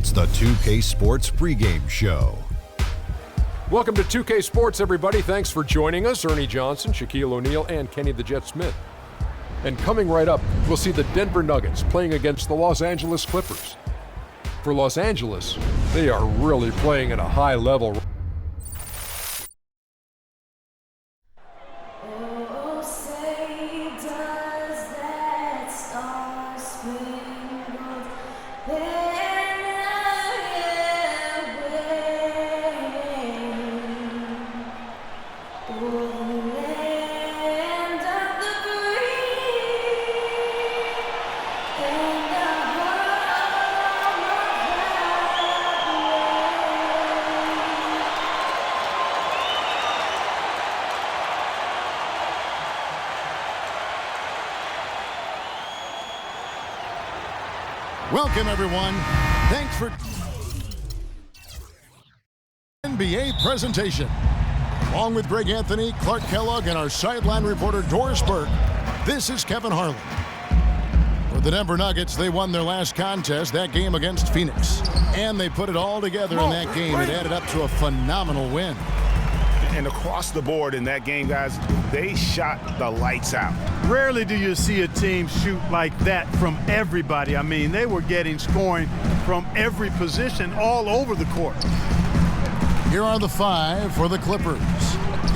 It's the 2K Sports pregame show. Welcome to 2K Sports, everybody. Thanks for joining us. Ernie Johnson, Shaquille O'Neal, and Kenny the Jet Smith. And coming right up, we'll see the Denver Nuggets playing against the Los Angeles Clippers. For Los Angeles, they are really playing at a high level. Welcome, everyone. Thanks for NBA presentation. Along with Greg Anthony, Clark Kellogg, and our sideline reporter, Doris Burke, this is Kevin Harlan. For the Denver Nuggets, they won their last contest, that game against Phoenix. And they put it all together in that game. It added up to a phenomenal win. And across the board in that game, guys, they shot the lights out. Rarely do you see a team shoot like that from everybody. I mean, they were getting scoring from every position all over the court. Here are the five for the Clippers.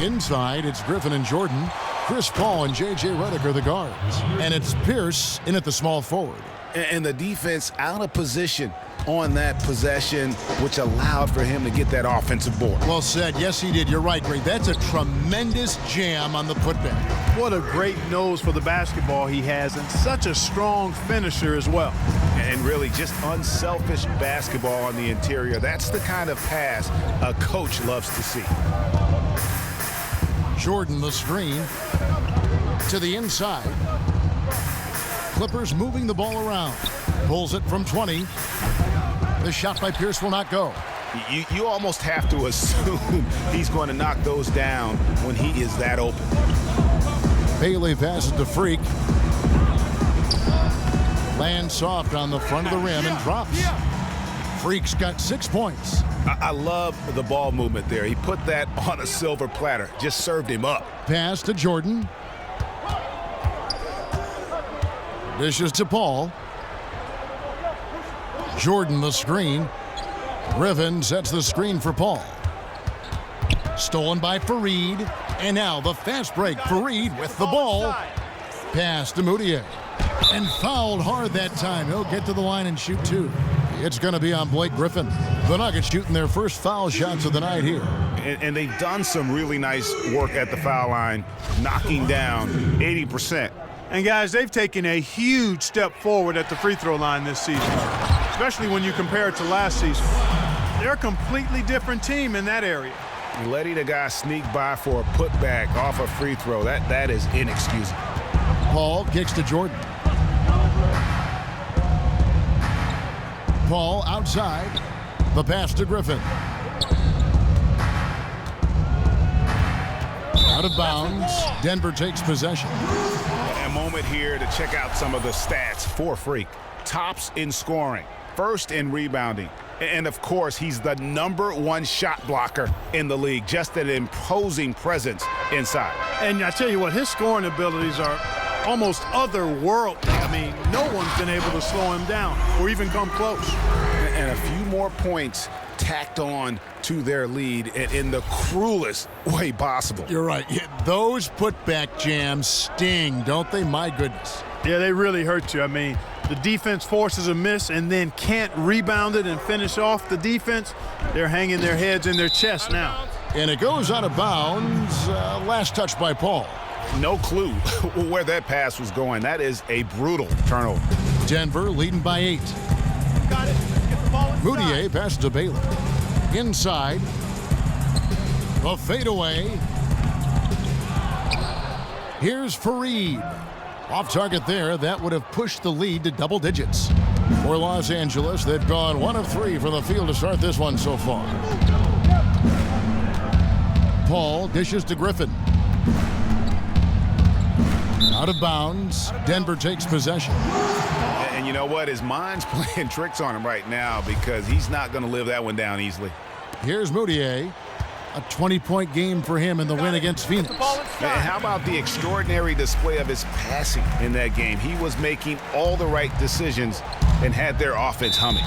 Inside, it's Griffin and Jordan. Chris Paul and J.J. Redick are the guards. And it's Pierce in at the small forward. And the defense out of position on that possession, which allowed for him to get that offensive board. Well said. Yes, he did. You're right, Greg. That's a tremendous jam on the putback. What a great nose for the basketball he has, and such a strong finisher as well. And really just unselfish basketball on the interior. That's the kind of pass a coach loves to see. Jordan the screen to the inside. Clippers moving the ball around. Pulls it from 20. The shot by Pierce will not go. You almost have to assume he's going to knock those down when he is that open. Bailey passes to Freak. Lands soft on the front of the rim and drops. Freak's got 6 points. I love the ball movement there. He put that on a silver platter. Just served him up. Pass to Jordan. Dishes to Paul. Jordan the screen. Griffin sets the screen for Paul. Stolen by Fareed. And now the fast break. Fareed with the ball. Pass to Moutier. And fouled hard that time. He'll get to the line and shoot two. It's going to be on Blake Griffin. The Nuggets shooting their first foul shots of the night here. And they've done some really nice work at the foul line, knocking down 80%. And guys, they've taken a huge step forward at the free throw line this season, especially when you compare it to last season. They're a completely different team in that area. Letting a guy sneak by for a putback off a free throw, that is inexcusable. Paul kicks to Jordan. Paul outside. The pass to Griffin. Out of bounds. Denver takes possession. A moment here to check out some of the stats for Freak. Tops in scoring, first in rebounding, and of course he's the #1 shot blocker in the league. Just an imposing presence inside. And I tell you what, his scoring abilities are almost otherworldly. I mean, no one's been able to slow him down or even come close. And a few more points tacked on to their lead in the cruelest way possible. You're right. Yeah, those putback jams sting, don't they? My goodness. Yeah, they really hurt you. I mean, the defense forces a miss and then can't rebound it and finish off the defense. They're hanging their heads in their chest now. And it goes out of bounds. Last touch by Paul. No clue where that pass was going. That is a brutal turnover. Denver leading by 8. Got it. Get the ball inside. Moutier passes to Bailey. Inside. The fadeaway. Here's Fareed. Off target there. That would have pushed the lead to double digits. For Los Angeles, they've gone 1 of 3 from the field to start this one so far. Paul dishes to Griffin. Out of bounds. Denver takes possession. And And you know what? His mind's playing tricks on him right now because he's not going to live that one down easily. Here's Moutier. A 20-point game for him in the win against Phoenix. And how about the extraordinary display of his passing in that game? He was making all the right decisions and had their offense humming.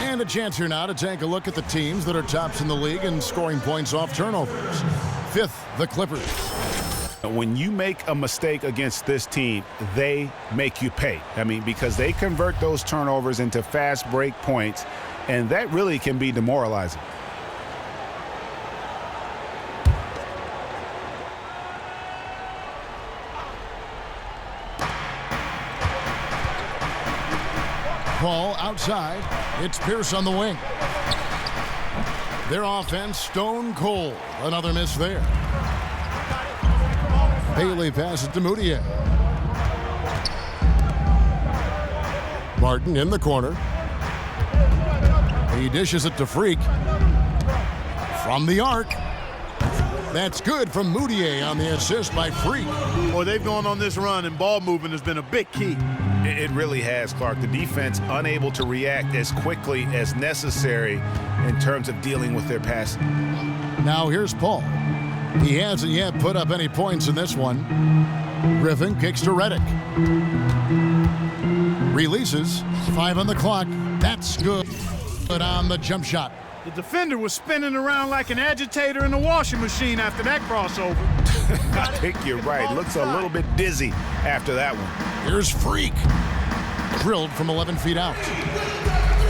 And a chance here now to take a look at the teams that are tops in the league in scoring points off turnovers. Fifth, the Clippers. When you make a mistake against this team, they make you pay. I mean, because they convert those turnovers into fast break points, and that really can be demoralizing. Paul outside. It's Pierce on the wing. Their offense stone cold. Another miss there. Bailey passes to Moutier. Martin in the corner. He dishes it to Freak. From the arc. That's good from Moutier on the assist by Freak. Boy, they've gone on this run, and ball movement has been a big key. It really has, Clark. The defense unable to react as quickly as necessary in terms of dealing with their passing. Now here's Paul. He hasn't yet put up any points in this one. Griffin kicks to Redick. Releases. 5 on the clock. That's good. But on the jump shot. The defender was spinning around like an agitator in a washing machine after that crossover. I think you're right. Looks a little bit dizzy after that one. Here's Freak. Drilled from 11 feet out.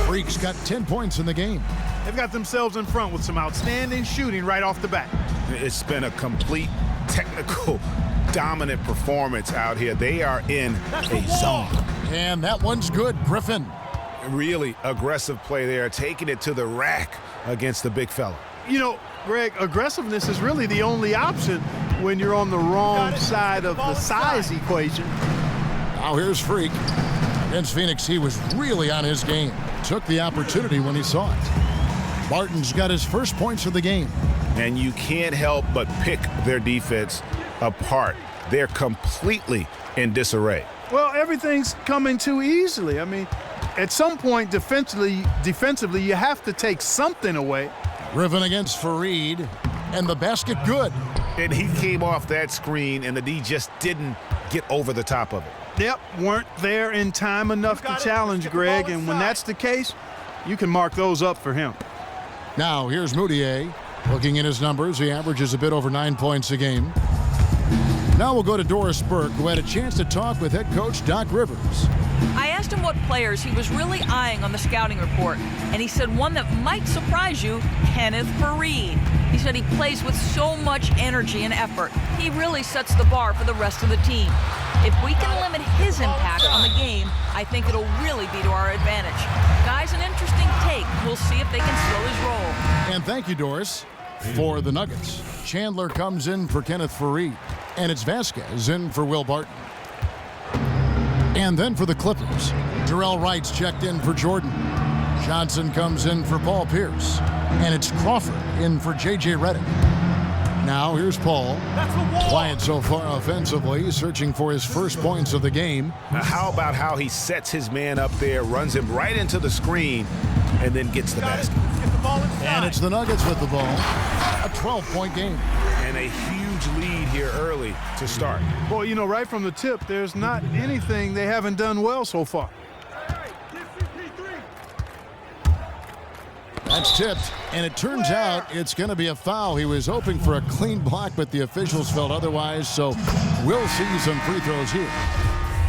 Freak's got 10 points in the game. They've got themselves in front with some outstanding shooting right off the bat. It's been a complete technical dominant performance out here. They are in a zone. And that one's good, Griffin. Really aggressive play there, taking it to the rack against the big fella. You know, Greg, aggressiveness is really the only option when you're on the wrong side of the size equation. Now here's Freak. Against Phoenix, he was really on his game. Took the opportunity when he saw it. Barton's got his first points of the game. And you can't help but pick their defense apart. They're completely in disarray. Well, everything's coming too easily. I mean, at some point defensively, you have to take something away. Griffin against Fareed, and the basket good. And he came off that screen, and the D just didn't get over the top of it. Yep, weren't there in time enough to challenge Greg, and when that's the case, you can mark those up for him. Now here's Moutier. Looking at his numbers, he averages a bit over 9 points a game. Now we'll go to Doris Burke, who had a chance to talk with head coach Doc Rivers. I asked him what players he was really eyeing on the scouting report, and he said one that might surprise you, Kenneth Fareed. He said he plays with so much energy and effort. He really sets the bar for the rest of the team. If we can limit his impact on the game, I think it'll really be to our advantage. Guys, an interesting take. We'll see if they can slow his roll. And thank you, Doris. For the Nuggets, Chandler comes in for Kenneth Fareed, and it's Vasquez in for Will Barton. And then for the Clippers, Jarrell Wright's checked in for Jordan. Johnson comes in for Paul Pierce, and it's Crawford in for J.J. Redick. Now here's Paul. Quiet so far offensively, searching for his first points of the game. Now, how about how he sets his man up there, runs him right into the screen, and then gets the basket. And it's the Nuggets with the ball. A 12-point game. And a huge lead here early to start. Boy, you know, right from the tip, there's not anything they haven't done well so far. That's tipped, and it turns out it's going to be a foul. He was hoping for a clean block, but the officials felt otherwise, so we'll see some free throws here.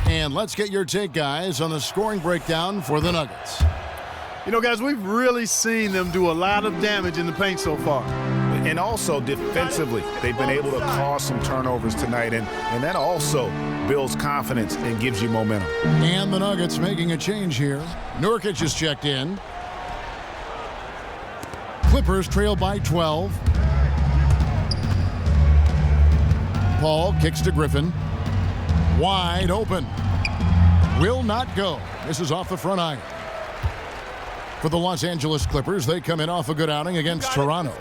And let's get your take, guys, on the scoring breakdown for the Nuggets. You know, guys, we've really seen them do a lot of damage in the paint so far. And also defensively, they've been able to cause some turnovers tonight, and that also builds confidence and gives you momentum. And the Nuggets making a change here. Nurkic is checked in. Clippers trail by 12. Paul kicks to Griffin. Wide open. will not go. This is off the front iron. For the Los Angeles Clippers, they come in off a good outing against Toronto.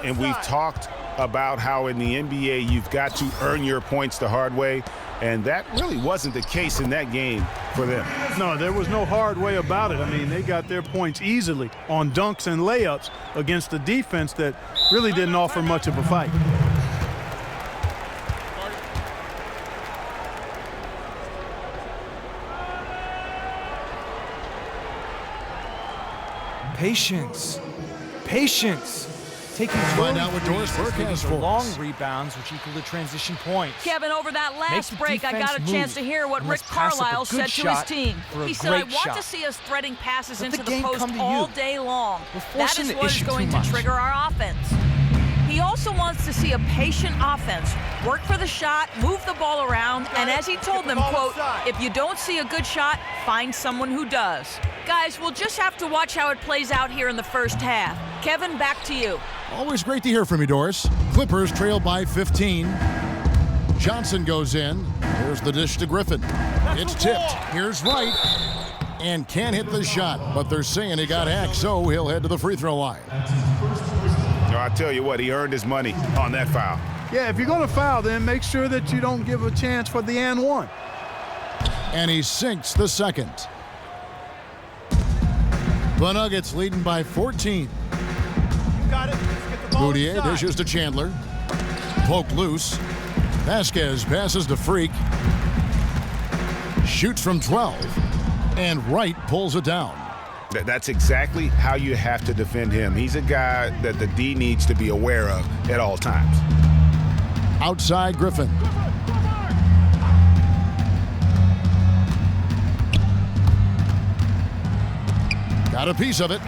And we've talked about how in the NBA you've got to earn your points the hard way, and that really wasn't the case in that game for them. No, there was no hard way about it. I mean, they got their points easily on dunks and layups against a defense that really didn't offer much of a fight. Patience. Patience. Taking Find out what Doris Burke has for us. Long rebounds, which equal to transition points. Kevin, over that last break, I got a chance to hear what Rick Carlisle said to his team. He said, I want to see us threading passes into the post all day long. That is what is going to trigger our offense. He also wants to see a patient offense, work for the shot, move the ball around, and as he told them, quote, if you don't see a good shot, find someone who does. Guys, we'll just have to watch how it plays out here in the first half. Kevin, back to you. Always great to hear from you, Doris. Clippers trail by 15. Johnson goes in. Here's the dish to Griffin. It's tipped. Here's Wright. And can't hit the shot, but they're saying he got hacked, so he'll head to the free throw line. I tell you what, he earned his money on that foul. Yeah, if you're going to foul, then make sure that you don't give a chance for the and one. And he sinks the second. The Nuggets leading by 14. You got it. Let's get the ball Moutier dishes to Chandler. Poke loose. Vasquez passes to Freak. Shoots from 12. And Wright pulls it down. That's exactly how you have to defend him. He's a guy that the D needs to be aware of at all times. Outside Griffin. Got a piece of it.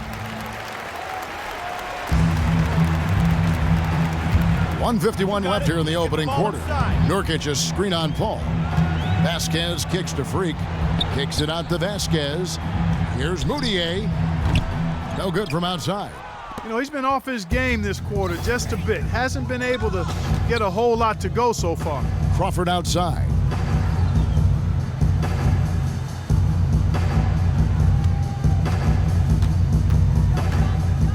1:51 left here in the opening quarter. Nurkic a screen on Paul. Vasquez kicks to Freak. Kicks it out to Vasquez. Here's Moutier. No good from outside. You know, he's been off his game this quarter just a bit. Hasn't been able to get a whole lot to go so far. Crawford outside.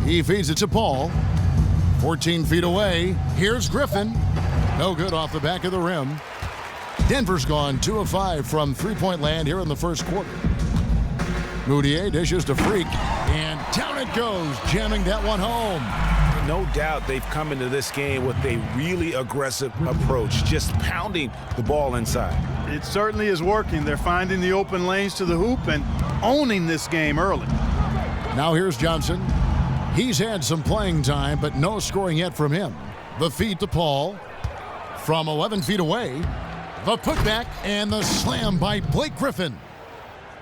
He feeds it to Paul. 14 feet away. Here's Griffin. No good off the back of the rim. Denver's gone 2 of 5 from three-point land here in the first quarter. Moutier dishes to Freak, and down it goes, jamming that one home. No doubt they've come into this game with a really aggressive approach, just pounding the ball inside. It certainly is working. They're finding the open lanes to the hoop and owning this game early. Now here's Johnson. He's had some playing time, but no scoring yet from him. The feed to Paul. From 11 feet away, the putback and the slam by Blake Griffin.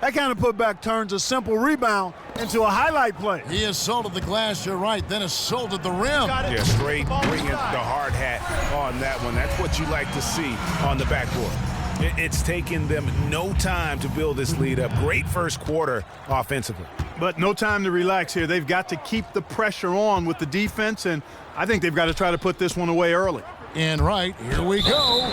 That kind of putback turns a simple rebound into a highlight play. He assaulted the glass, you're right, then assaulted the rim. Yeah, straight bringing the hard hat on that one. That's what you like to see on the backboard. It's taken them no time to build this lead up. Great first quarter offensively. But no time to relax here. They've got to keep the pressure on with the defense, and I think they've got to try to put this one away early. And right, here we go.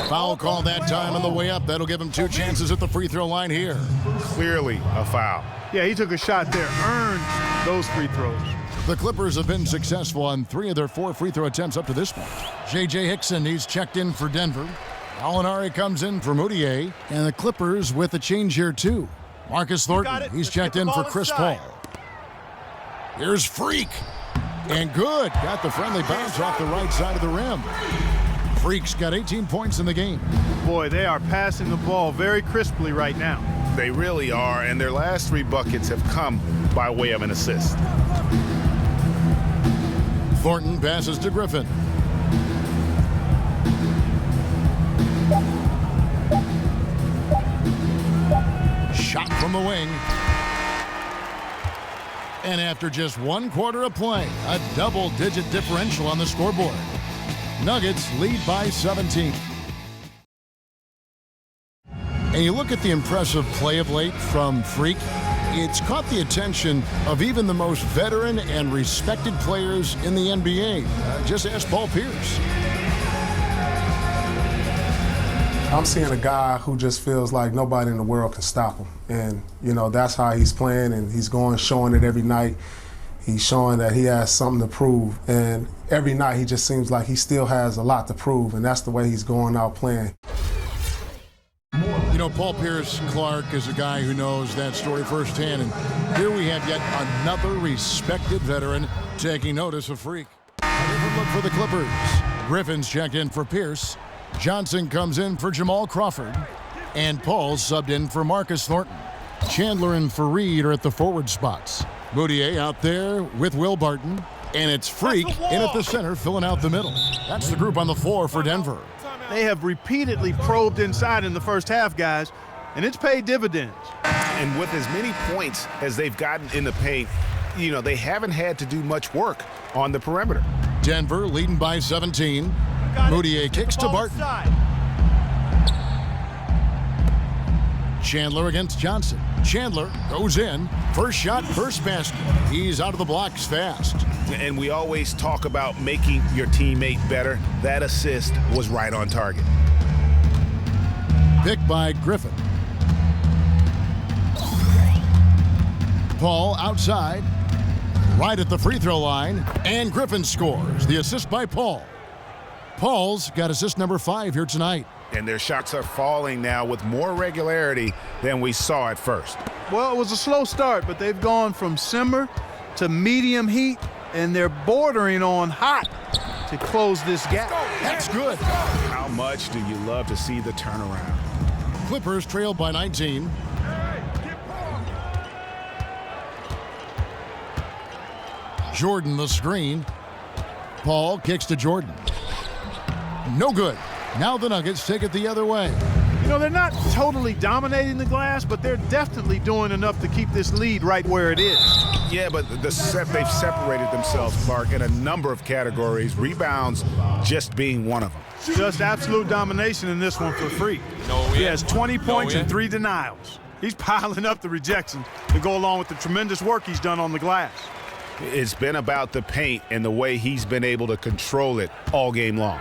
Foul call that time on the way up. That'll give him 2 chances at the free throw line here. Clearly a foul. Yeah, he took a shot there, earned those free throws. The Clippers have been successful on 3 of their 4 free throw attempts up to this point. J.J. Hickson, he's checked in for Denver. Alinari comes in for Moutier. And the Clippers with a change here, too. Marcus Thornton, he's checked in for Chris Paul. Here's Freak. And good. Got the friendly bounce off the right side of the rim. Freak's got 18 points in the game. Boy, they are passing the ball very crisply right now. They really are, and their last 3 buckets have come by way of an assist. Thornton passes to Griffin. Shot from the wing. And after just 1 quarter of play, a double-digit differential on the scoreboard. Nuggets lead by 17. And you look at the impressive play of late from Freak, it's caught the attention of even the most veteran and respected players in the NBA. Just ask Paul Pierce. I'm seeing a guy who just feels like nobody in the world can stop him. And, you know, that's how he's playing, and he's showing it every night. He's showing that he has something to prove. And every night he just seems like he still has a lot to prove, and that's the way he's going out playing. You know, Paul Pierce-Clark is a guy who knows that story firsthand, and here we have yet another respected veteran taking notice of Freak. A different look for the Clippers. Griffin's checked in for Pierce. Johnson comes in for Jamal Crawford. And Paul subbed in for Marcus Thornton. Chandler and Fareed are at the forward spots. Moutier out there with Will Barton. And it's Freak in at the center, filling out the middle. That's the group on the floor for Denver. They have repeatedly probed inside in the first half, guys, and it's paid dividends. And with as many points as they've gotten in the paint, you know, they haven't had to do much work on the perimeter. Denver leading by 17. Moutier kicks to Barton. Chandler against Johnson. Chandler goes in. First shot, first basket. He's out of the blocks fast. And we always talk about making your teammate better. That assist was right on target. Picked by Griffin. Paul outside. Right at the free throw line. And Griffin scores. The assist by Paul. Paul's got assist number 5 here tonight. And their shots are falling now with more regularity than we saw at first. Well, it was a slow start, but they've gone from simmer to medium heat, and they're bordering on hot to close this gap. That's good. How much do you love to see the turnaround? Clippers trail by 19. Jordan the screen. Paul kicks to Jordan. No good. Now the Nuggets take it the other way. You know, they're not totally dominating the glass, but they're definitely doing enough to keep this lead right where it is. Yeah, but they've separated themselves, Clark, in a number of categories, rebounds just being one of them. Just absolute domination in this one for Freak. He has 20 points and 3 denials. He's piling up the rejections to go along with the tremendous work he's done on the glass. It's been about the paint and the way he's been able to control it all game long.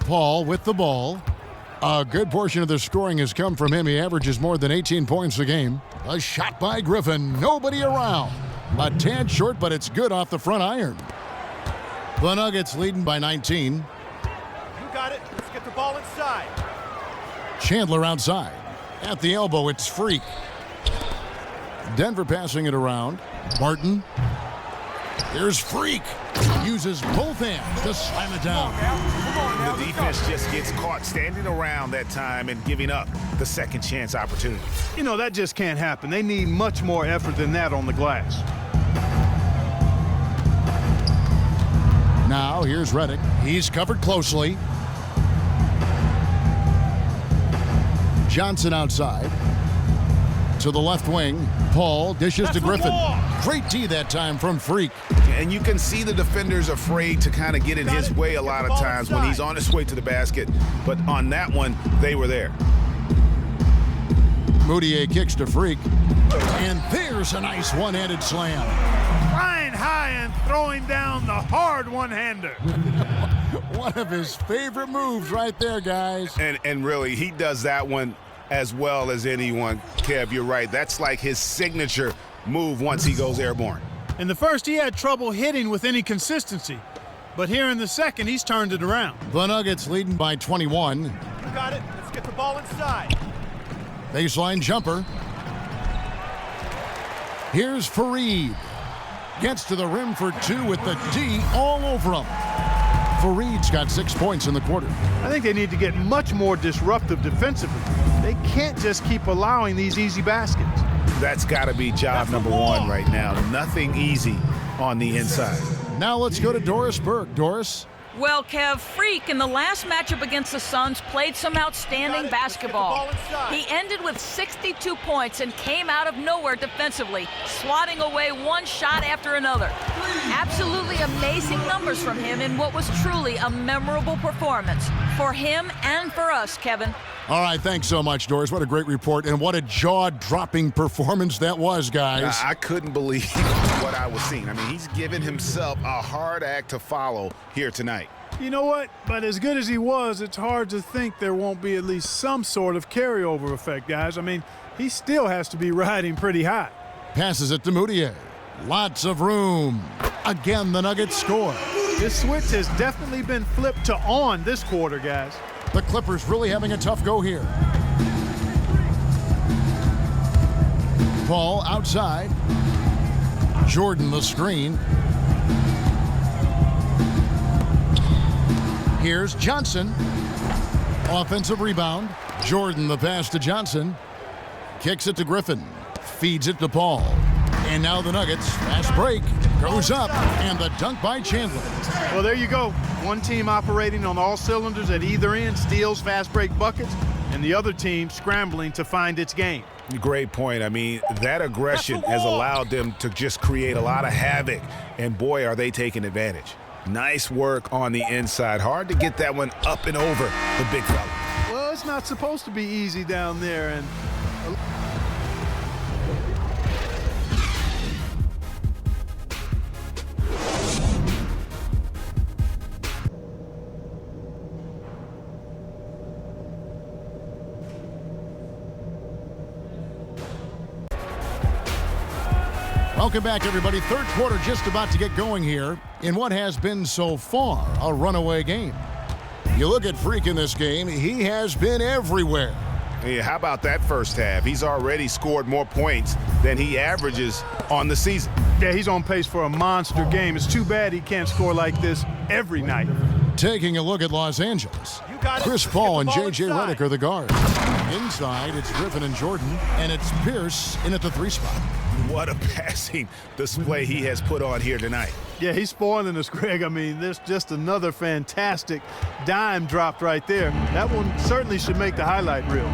Paul with the ball. A good portion of the scoring has come from him. He averages more than 18 points a game. A shot by Griffin. Nobody around. A tad short, but it's good off the front iron. The Nuggets leading by 19. You got it. Let's get the ball inside. Chandler outside. At the elbow, it's Freak. Denver passing it around. Barton. Here's Freak. Uses both hands to slam it down. The defense just gets caught standing around that time and giving up the second chance opportunity. You know, that just can't happen. They need much more effort than that on the glass. Now here's Redick. He's covered closely. Johnson outside. To the left wing. Paul dishes to Griffin. Great D that time from Freak. And you can see the defenders afraid to kind of get in his way a lot of times when he's on his way to the basket. But on that one, they were there. Moutier kicks to Freak. And there's a nice one-handed slam. Flying high and throwing down the hard one-hander. One of his favorite moves right there, guys. And really, he does that one as well as anyone. Kev, you're right. That's like his signature move once he goes airborne. In the first, he had trouble hitting with any consistency. But here in the second, he's turned it around. The Nuggets leading by 21. You got it. Let's get the ball inside. Baseline jumper. Here's Fareed. Gets to the rim for 2 with the D all over him. Fareed's got 6 points in the quarter. I think they need to get much more disruptive defensively. They can't just keep allowing these easy baskets. That's got to be job number 1 right now. Nothing easy on the inside. Now let's go to Doris Burke. Doris? Well, Kev, Freak in the last matchup against the Suns played some outstanding basketball. He ended with 62 points and came out of nowhere defensively, swatting away one shot after another. Absolutely amazing numbers from him in what was truly a memorable performance for him and for us, Kevin. All right, thanks so much, Doris. What a great report, and what a jaw-dropping performance that was, guys. I couldn't believe what I was seeing. I mean, he's given himself a hard act to follow here tonight. You know what? But as good as he was, it's hard to think there won't be at least some sort of carryover effect, guys. I mean, he still has to be riding pretty high. Passes it to Moutier. Lots of room. Again, the Nuggets score. This switch has definitely been flipped to on this quarter, guys. The Clippers really having a tough go here. Paul outside. Jordan the screen. Here's Johnson. Offensive rebound. Jordan the pass to Johnson. Kicks it to Griffin. Feeds it to Paul. And now the Nuggets, fast break, goes up, and the dunk by Chandler. Well, there you go. One team operating on all cylinders at either end, steals fast break buckets, and the other team scrambling to find its game. Great point. I mean, that aggression has allowed them to just create a lot of havoc, and boy, are they taking advantage. Nice work on the inside. Hard to get that one up and over the big fella. Well, it's not supposed to be easy down there, and Welcome back, everybody. Third quarter just about to get going here in what has been so far a runaway game. You look at Freak in this game, he has been everywhere. Hey, how about that first half? He's already scored more points than he averages on the season. yeah, he's on pace for a monster game. It's too bad he can't score like this every night. Taking a look at Los Angeles. Chris Paul and J.J. Redick are the guards. Inside, it's Griffin and Jordan, and it's Pierce in at the 3 spot. What a passing display he has put on here tonight. Yeah, he's spoiling us, Greg. I mean, there's just another fantastic dime dropped right there. That one certainly should make the highlight reel.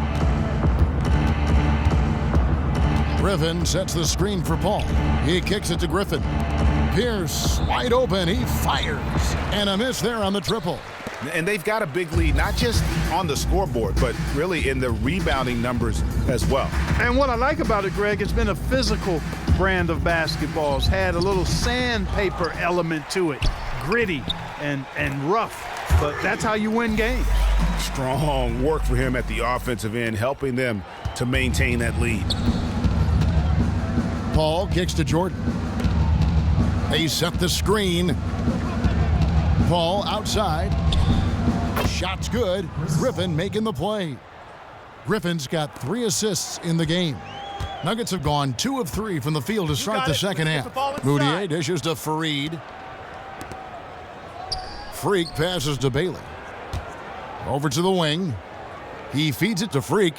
Griffin sets the screen for Paul. He kicks it to Griffin. Pierce, wide open, he fires. And a miss there on the triple. And they've got a big lead, not just on the scoreboard, but really in the rebounding numbers as well. And what I like about it, Greg, it's been a physical brand of basketball. It's had a little sandpaper element to it, gritty and rough, but that's how you win games. Strong work for him at the offensive end, helping them to maintain that lead. Paul kicks to Jordan. They set the screen. Paul outside. Shot's good. Griffin making the play. Griffin's got 3 assists in the game. Nuggets have gone 2 of 3 from the field to start the second half. Moutier dishes to Fareed. Freak passes to Bailey. Over to the wing. He feeds it to Freak.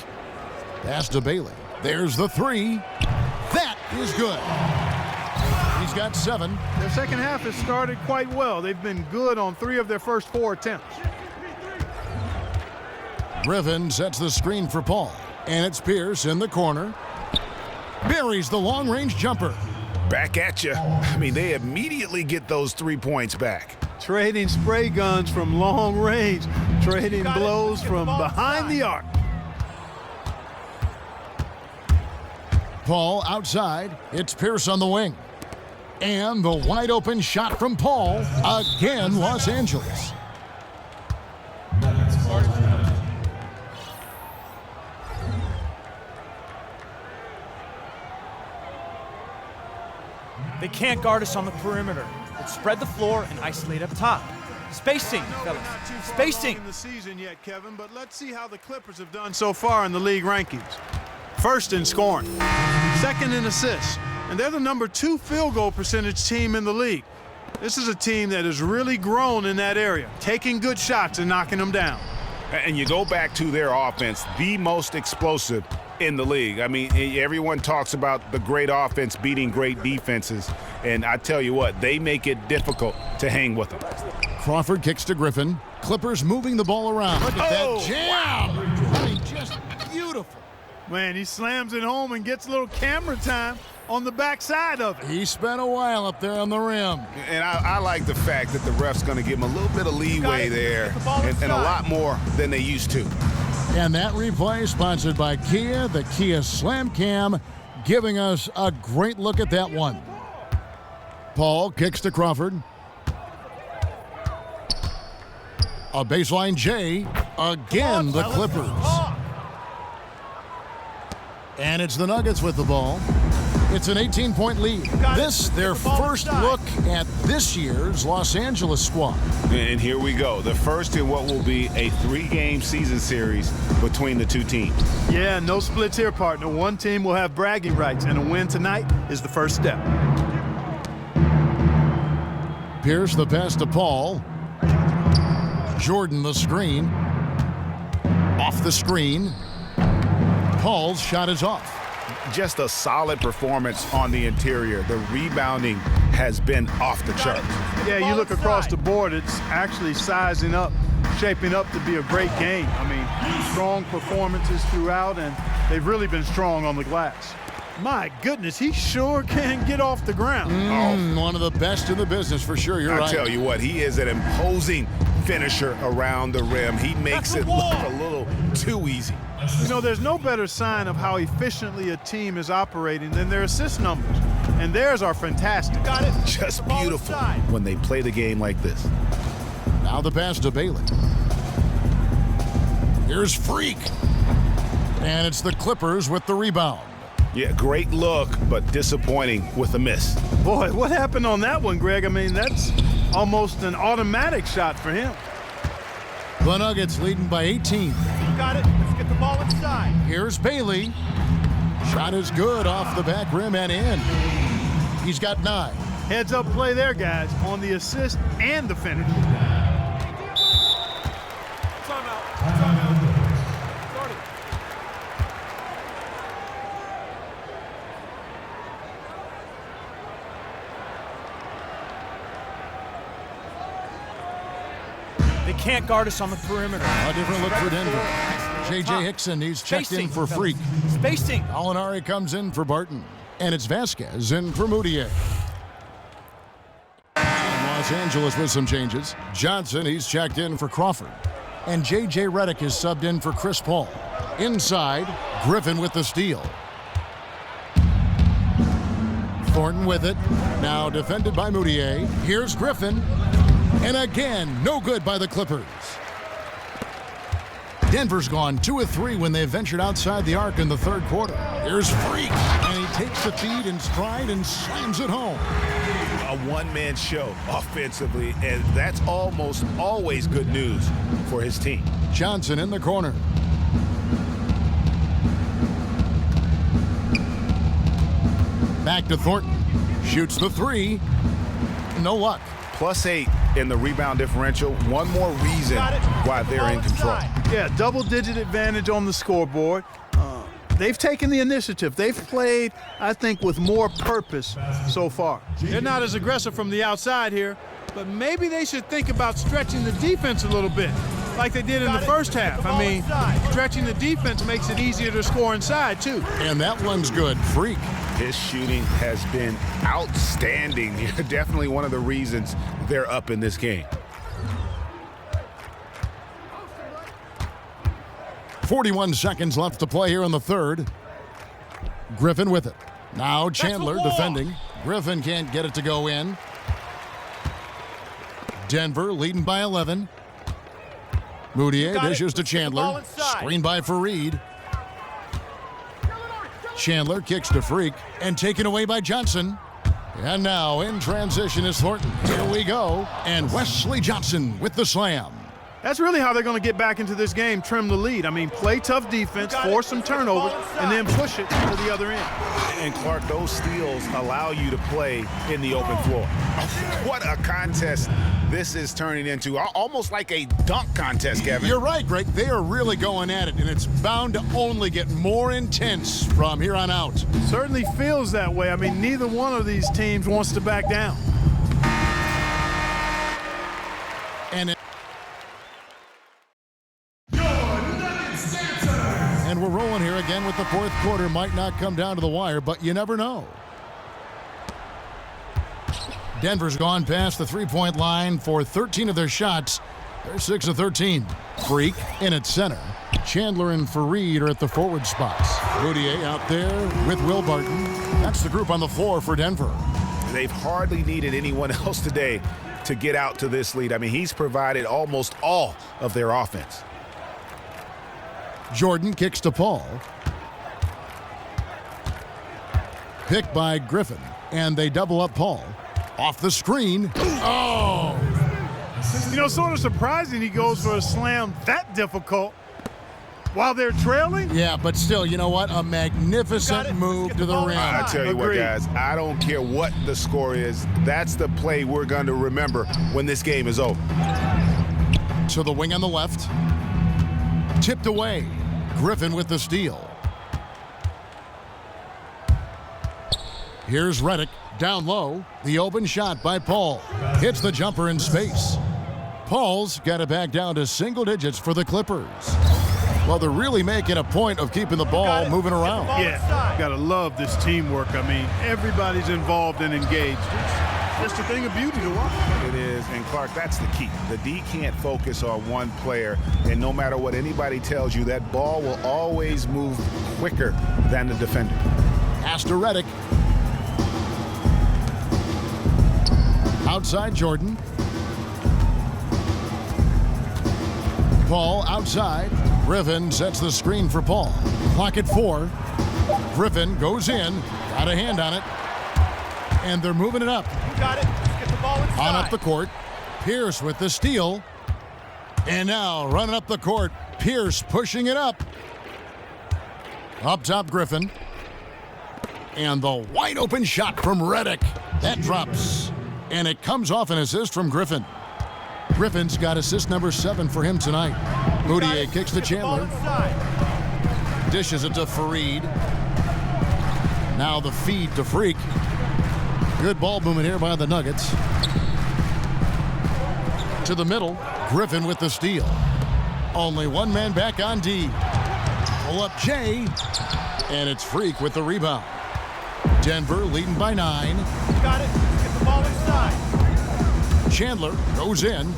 Pass to Bailey. There's the 3. That is good. He's got 7. Their second half has started quite well. They've been good on 3 of their first 4 attempts. Griffin sets the screen for Paul. And it's Pierce in the corner. Buries the long-range jumper. Back at you. I mean, they immediately get those 3 points back. Trading spray guns from long range. Trading blows from behind the arc. Paul outside. It's Pierce on the wing. And the wide open shot from Paul. Again, Los Angeles. They can't guard us on the perimeter. Let's spread the floor and isolate up top. Spacing, fellas. Spacing. In the season yet, Kevin, but let's see how the Clippers have done so far in the league rankings. First in scoring, second in assists, and they're the number 2 field goal percentage team in the league. This is a team that has really grown in that area, taking good shots and knocking them down. And you go back to their offense, the most explosive in the league. I mean, everyone talks about the great offense beating great defenses, and I tell you what, they make it difficult to hang with them. Crawford kicks to Griffin. Clippers moving the ball around. Look at that jam. Wow. I mean, just beautiful. Man, he slams it home and gets a little camera time on the backside of it. He spent a while up there on the rim. And I like the fact that the ref's going to give him a little bit of leeway there and a lot more than they used to. And that replay sponsored by Kia, the Kia Slam Cam, giving us a great look at that one. A baseline J. Again, the Clippers. And it's the Nuggets with the ball. It's an 18-point lead. This, their first look at this year's Los Angeles squad. And here we go. The first in what will be a 3-game season series between the two teams. Yeah, no splits here, partner. One team will have bragging rights, and a win tonight is the first step. Pierce the pass to Paul. Jordan the screen. Off the screen. Paul's shot is off. Just a solid performance on the interior. The rebounding has been off the charts. Yeah, you look across the board, it's actually sizing up, shaping up to be a great game. I mean, strong performances throughout, and they've really been strong on the glass. My goodness, he sure can get off the ground. One of the best in the business for sure. You're right. I tell you what, he is an imposing finisher around the rim. He makes it look a little too easy. You know, there's no better sign of how efficiently a team is operating than their assist numbers. And theirs are fantastic. Got it. Just beautiful when they play the game like this. Now the pass to Bailey. Here's Freak. And it's the Clippers with the rebound. Yeah, great look, but disappointing with a miss. Boy, what happened on that one, Greg? I mean, that's almost an automatic shot for him. The Nuggets leading by 18. You got it. Let's get the ball inside. Here's Bailey. Shot is good off the back rim and in. He's got 9. Heads up play there, guys, on the assist and the finish. Timeout. Started. They can't guard us on the perimeter. A different look for Denver. J.J. Hickson, he's checked in for Freak. Spacing. Alinari comes in for Barton. And it's Vasquez in for Moutier. Los Angeles with some changes. Johnson, he's checked in for Crawford. And J.J. Redick is subbed in for Chris Paul. Inside, Griffin with the steal. Thornton with it. Now defended by Moutier. Here's Griffin. And again, no good by the Clippers. Denver's gone 2 of 3 when they ventured outside the arc in the third quarter. Here's Freak, and he takes the feed in stride and slams it home. A one-man show offensively, and that's almost always good news for his team. Johnson in the corner. Back to Thornton. Shoots the 3. No luck. +8 in the rebound differential. One more reason why they're in control. Yeah, double-digit advantage on the scoreboard. They've taken the initiative. They've played, I think, with more purpose so far. They're not as aggressive from the outside here, but maybe they should think about stretching the defense a little bit, like they did in the first half. I mean, stretching the defense makes it easier to score inside, too. And that one's good. Freak. His shooting has been outstanding. Definitely one of the reasons they're up in this game. 41 seconds left to play here in the third. Griffin with it. Now Chandler defending. Griffin can't get it to go in. Denver leading by 11. Moutier dishes to Chandler. Screen by Fareed. Chandler kicks to Freak and taken away by Johnson. And now in transition is Thornton. Here we go. And Wesley Johnson with the slam. That's really how they're going to get back into this game, trim the lead. I mean, play tough defense, force some turnovers, and then push it to the other end. And Clark, those steals allow you to play in the open floor. What a contest this is turning into. Almost like a dunk contest, Kevin. You're right, Greg. They are really going at it, and it's bound to only get more intense from here on out. Certainly feels that way. I mean, neither one of these teams wants to back down. And we're rolling here again with the fourth quarter. Might not come down to the wire, but you never know. Denver's gone past the three-point line for 13 of their shots. They're 6 of 13. Freak in at center. Chandler and Fareed are at the forward spots. Moutier out there with Will Barton. That's the group on the floor for Denver. They've hardly needed anyone else today to get out to this lead. I mean, he's provided almost all of their offense. Jordan kicks to Paul. Picked by Griffin, and they double up Paul. Off the screen. Oh! You know, sort of surprising he goes for a slam that difficult while they're trailing. Yeah, but still, you know what? A magnificent move to the rim. I tell you what, guys, I don't care what the score is. That's the play we're going to remember when this game is over. To the wing on the left. Tipped away. Griffin with the steal. Here's Redick down low. The open shot by Paul. Hits the jumper in space. Paul's got it back down to single digits for the Clippers. Well, they're really making a point of keeping the ball moving around. Yeah, gotta love this teamwork. I mean, everybody's involved and engaged. It's just a thing of beauty to watch. It is, and Clark, that's the key. The D can't focus on one player, and no matter what anybody tells you, that ball will always move quicker than the defender. Pass to Redick. Outside Jordan. Paul outside. Griffin sets the screen for Paul. Clock at 4. Griffin goes in. Got a hand on it. And they're moving it up. You got it. Let's get the ball inside. On up the court. Pierce with the steal. And now running up the court. Pierce pushing it up. Up top Griffin. And the wide open shot from Redick. That drops. And it comes off an assist from Griffin. Griffin's got assist number 7 for him tonight. Moutier kicks to Chandler. Dishes it to Fareed. Now the feed to Freak. Good ball movement here by the Nuggets. To the middle. Griffin with the steal. Only one man back on D. Pull up Jay. And it's Freak with the rebound. Denver leading by 9. Got it. Get the ball inside. Chandler goes in.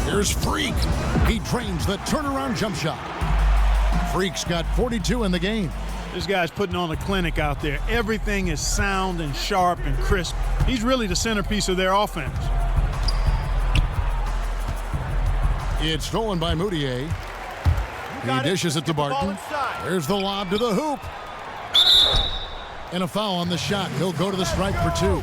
Here's Freak. He trains the turnaround jump shot. Freak's got 42 in the game. This guy's putting on a clinic out there. Everything is sound and sharp and crisp. He's really the centerpiece of their offense. It's stolen by Moutier. He dishes it to Barton. There's the lob to the hoop. And a foul on the shot. He'll go to the stripe for 2.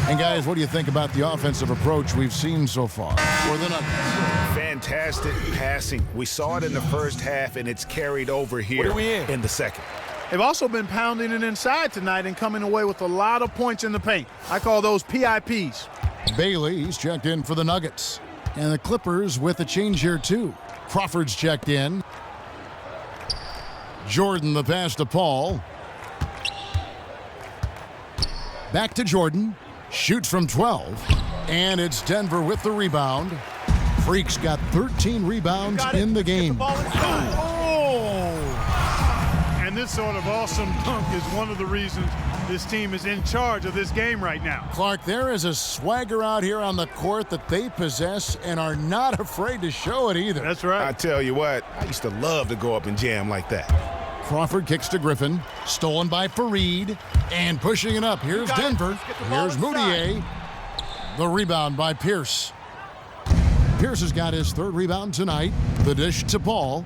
And guys, what do you think about the offensive approach we've seen so far for the Nuggets? Fantastic passing. We saw it in the first half, and it's carried over here in the second. They've also been pounding it inside tonight and coming away with a lot of points in the paint. I call those PIPs. Bailey's checked in for the Nuggets. And the Clippers with a change here too. Crawford's checked in. Jordan the pass to Paul. Back to Jordan. Shoots from 12. And it's Denver with the rebound. Freak's got 13 rebounds in the game. And this sort of awesome dunk is one of the reasons this team is in charge of this game right now. Clark, there is a swagger out here on the court that they possess and are not afraid to show it either. That's right. I tell you what, I used to love to go up and jam like that. Crawford kicks to Griffin. Stolen by Fareed. And pushing it up. Here's Denver. Here's Moutier. The rebound by Pierce. Pierce has got his 3rd rebound tonight. The dish to Paul.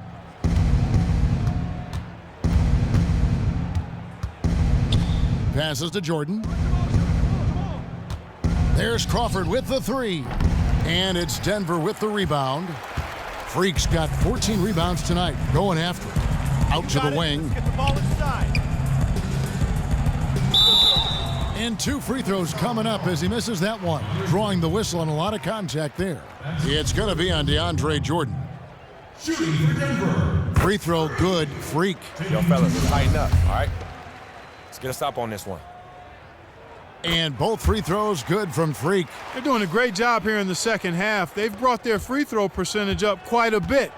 Passes to Jordan. There's Crawford with the 3. And it's Denver with the rebound. Freak's got 14 rebounds tonight. Going after it. Out to the wing. Get the ball inside. And 2 free throws coming up as he misses that one. Drawing the whistle and a lot of contact there. It's going to be on DeAndre Jordan. Shooting for Denver. Free throw good. Freak. Yo, fellas, tighten up, all right? Let's get a stop on this one. And both free throws good from Freak. They're doing a great job here in the second half. They've brought their free throw percentage up quite a bit.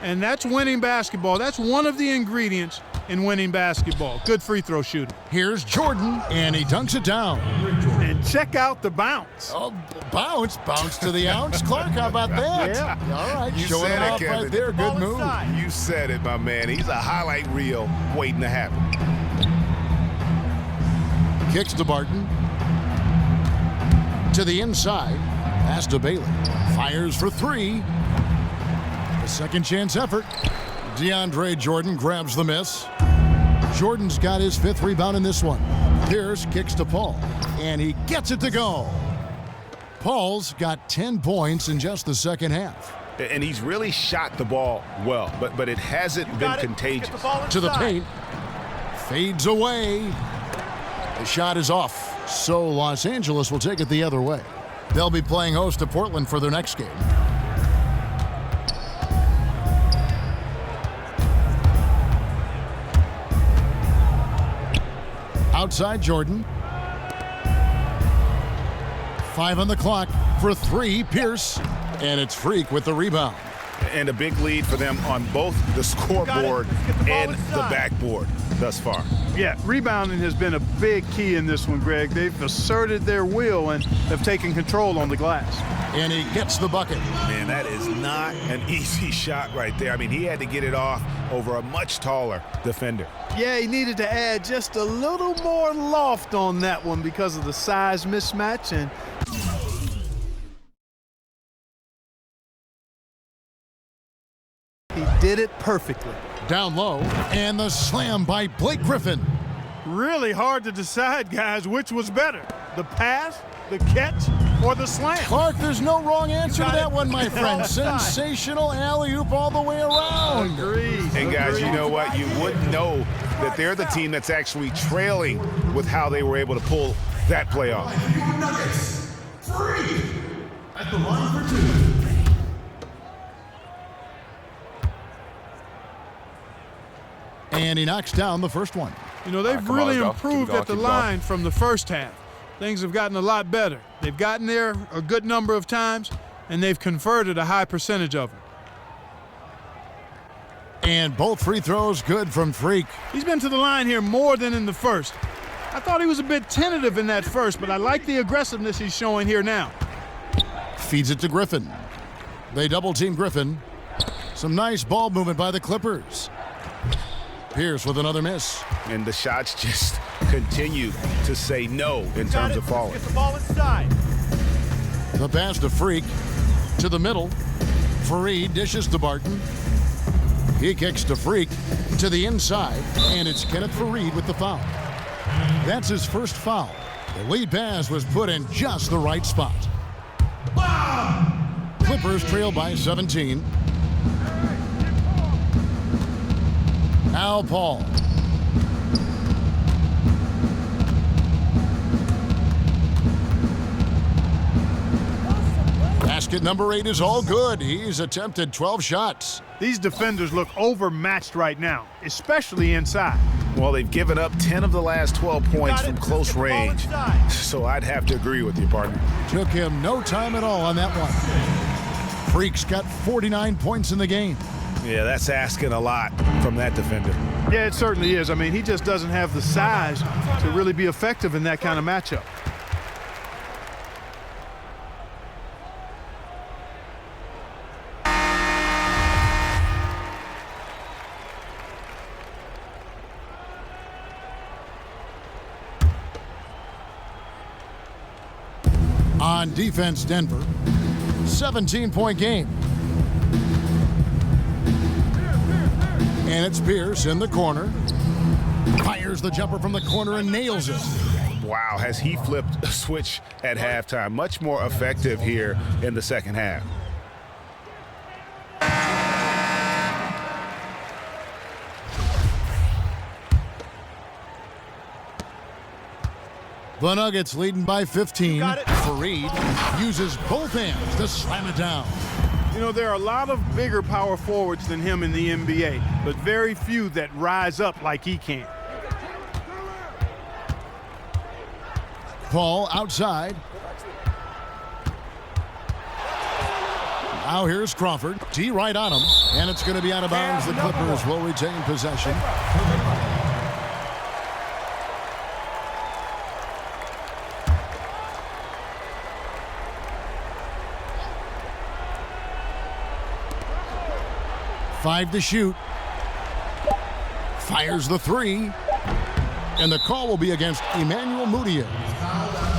And that's winning basketball. That's one of the ingredients in winning basketball. Good free throw shooting. Here's Jordan, and he dunks it down. And check out the bounce. Oh, bounce. Bounce to the ounce. Clark, how about that? Yeah. All right, You showing said him it, off Kevin. right there. Good move. You said it, my man. He's a highlight reel waiting to happen. Kicks to Barton. To the inside. Pass to Bailey. Fires for three. A second chance effort. DeAndre Jordan grabs the miss. Jordan's got his 5th rebound in this one. Pierce kicks to Paul, and he gets it to go. Paul's got 10 points in just the second half. And he's really shot the ball well, but it hasn't been contagious. To the paint. Fades away. The shot is off, so Los Angeles will take it the other way. They'll be playing host to Portland for their next game. Outside Jordan. 5 on the clock for 3, Pierce. And it's Freak with the rebound. And a big lead for them on both the scoreboard and the backboard thus far. Yeah, rebounding has been a big key in this one, Greg. They've asserted their will and have taken control on the glass. And he gets the bucket. Man, that is not an easy shot right there. I mean, he had to get it off over a much taller defender. Yeah, he needed to add just a little more loft on that one because of the size mismatch, and he did it perfectly. Down low, and the slam by Blake Griffin. Really hard to decide, guys, which was better, the pass, the catch, or the slam. Clark, there's no wrong answer to that one, my friend. Sensational alley-oop all the way around. Agreed. And guys, you know what? You wouldn't know that they're the team that's actually trailing with how they were able to pull that play off. Nuggets, free at the line for 2. And he knocks down the first one. You know, they've really improved at the line from the first half. Things have gotten a lot better. They've gotten there a good number of times, and they've converted a high percentage of them. And both free throws good from Freak. He's been to the line here more than in the first. I thought he was a bit tentative in that first, but I like the aggressiveness he's showing here now. Feeds it to Griffin. They double-team Griffin. Some nice ball movement by the Clippers. Pierce with another miss. And the shots just continue to say no in terms of falling. Get the ball inside. The pass to Freak. To the middle. Fareed dishes to Barton. He kicks to Freak. To the inside. And it's Kenneth Fareed with the foul. That's his first foul. The lead pass was put in just the right spot. Clippers trail by 17. Al Paul. Basket number 8 is all good. He's attempted 12 shots. These defenders look overmatched right now, especially inside. Well, they've given up 10 of the last 12 points from close range. So I'd have to agree with you, partner. Took him no time at all on that one. Freak's got 49 points in the game. Yeah, that's asking a lot from that defender. Yeah, it certainly is. I mean, he just doesn't have the size to really be effective in that kind of matchup. On defense, Denver. 17-point game. And it's Pierce in the corner. Fires the jumper from the corner and nails it. Wow, has he flipped a switch at halftime. Much more effective here in the second half. The Nuggets leading by 15. Fareed uses both hands to slam it down. You know, there are a lot of bigger power forwards than him in the NBA, but very few that rise up like he can. Paul outside. Now here's Crawford. T right on him, and it's going to be out of bounds. The Clippers will retain possession. Five to shoot. Fires the three. And the call will be against Emmanuel Mudiay.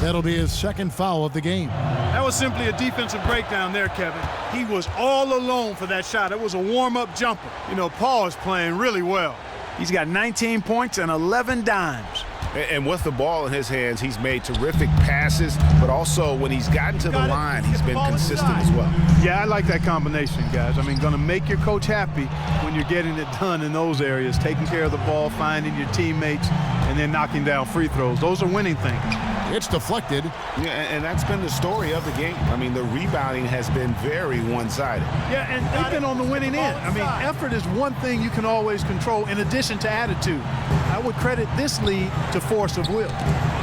That'll be his second foul of the game. That was simply a defensive breakdown there, Kevin. He was all alone for that shot. It was a warm-up jumper. You know, Paul is playing really well. He's got 19 points and 11 dimes. And with the ball in his hands, he's made terrific passes, but also when he's gotten to the line, he's been consistent as well. Yeah, I like that combination, guys. I mean, going to make your coach happy when you're getting it done in those areas, taking care of the ball, finding your teammates, and then knocking down free throws. Those are winning things. It's deflected. Yeah, and that's been the story of the game. I mean, the rebounding has been very one-sided. Yeah, and they've been on the winning end. I mean, effort is one thing you can always control in addition to attitude. I would credit this lead to force of will.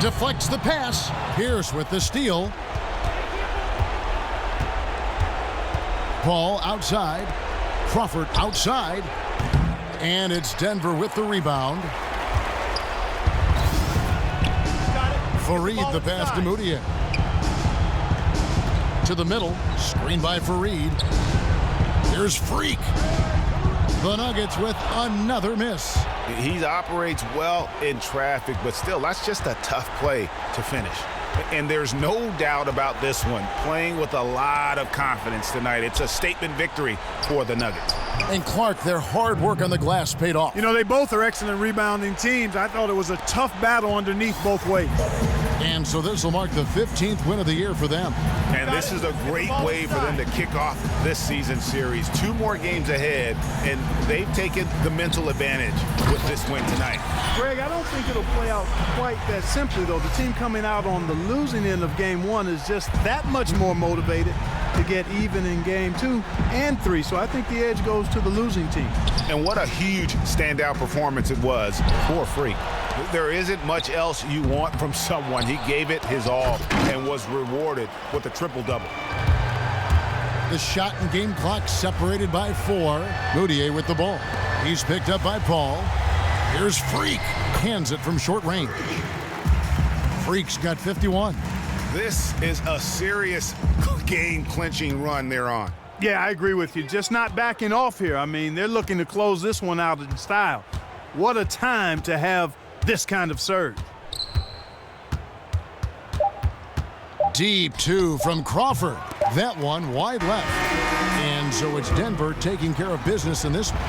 Deflects the pass. Pierce with the steal. Paul outside. Crawford outside. And it's Denver with the rebound. Fareed the pass to Mudiay. To the middle. Screen by Fareed. Here's Freak. The Nuggets with another miss. He operates well in traffic, but still, that's just a tough play to finish. And there's no doubt about this one. Playing with a lot of confidence tonight. It's a statement victory for the Nuggets. And Clark, their hard work on the glass paid off. You know, they both are excellent rebounding teams. I thought it was a tough battle underneath both ways. And so this will mark the 15th win of the year for them. And this is a great way for them to kick off this season series. 2 more games ahead, and they've taken the mental advantage with this win tonight. Greg, I don't think it'll play out quite that simply, though. The team coming out on the losing end of game 1 is just that much more motivated to get even in game 2 and 3. So I think the edge goes to the losing team. And what a huge standout performance it was for Freak. There isn't much else you want from someone. He gave it his all and was rewarded with a triple-double. The shot and game clock separated by 4. Mudiay with the ball. He's picked up by Paul. Here's Freak. Hands it from short range. Freak's got 51. This is a serious game-clinching run they're on. Yeah, I agree with you. Just not backing off here. I mean, they're looking to close this one out in style. What a time to have this kind of surge. Deep 2 from Crawford. That one wide left. And so it's Denver taking care of business in this one.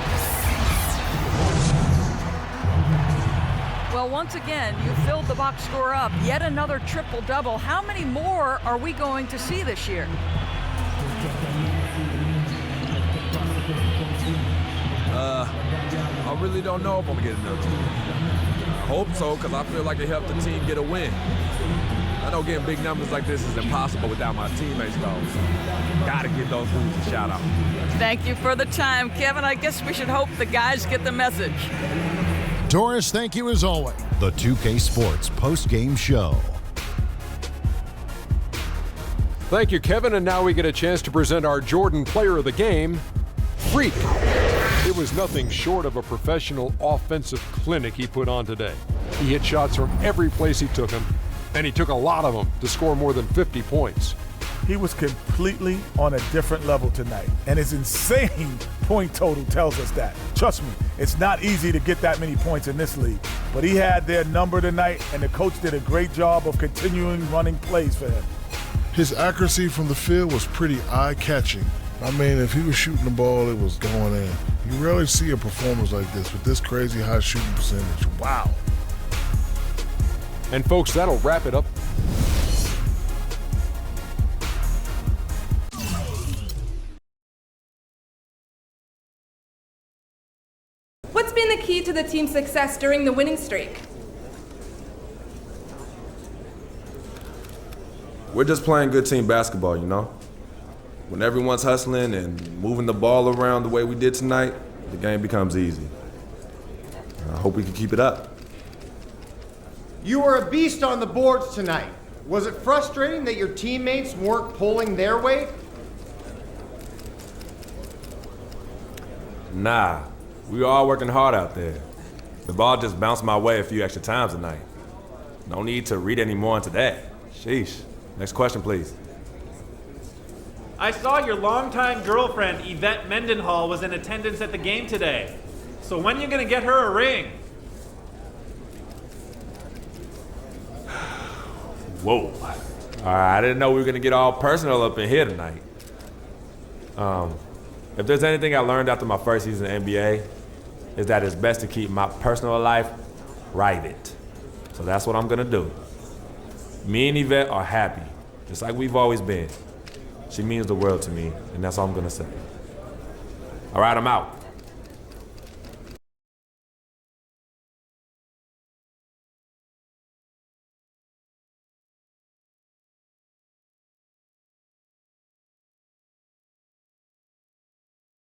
Well, once again, you filled the box score up. Yet another triple-double. How many more are we going to see this year? I really don't know if I'm gonna get another team. I hope so, because I feel like it helped the team get a win. I know getting big numbers like this is impossible without my teammates, though. So gotta give those dudes a shout out. Thank you for the time, Kevin. I guess we should hope the guys get the message. Doris, thank you as always. The 2K Sports post-game show. Thank you, Kevin. And now we get a chance to present our Jordan Player of the Game, Freak. It was nothing short of a professional offensive clinic he put on today. He hit shots from every place he took them, and he took a lot of them to score more than 50 points. He was completely on a different level tonight, and his insane point total tells us that. Trust me, it's not easy to get that many points in this league, but he had their number tonight, and the coach did a great job of continuing running plays for him. His accuracy from the field was pretty eye-catching. I mean, if he was shooting the ball, it was going in. You rarely see a performance like this with this crazy high shooting percentage. Wow. And folks, that'll wrap it up. What's been the key to the team's success during the winning streak? We're just playing good team basketball, you know? When everyone's hustling and moving the ball around the way we did tonight, the game becomes easy. I hope we can keep it up. You were a beast on the boards tonight. Was it frustrating that your teammates weren't pulling their weight? Nah, we were all working hard out there. The ball just bounced my way a few extra times tonight. No need to read any more into that. Sheesh. Next question, please. I saw your longtime girlfriend, Yvette Mendenhall, was in attendance at the game today. So when are you going to get her a ring? Whoa. All right, I didn't know we were going to get all personal up in here tonight. If there's anything I learned after my first season in the NBA, is that it's best to keep my personal life private. So that's what I'm going to do. Me and Yvette are happy, just like we've always been. She means the world to me, and that's all I'm going to say. All right, I'm out.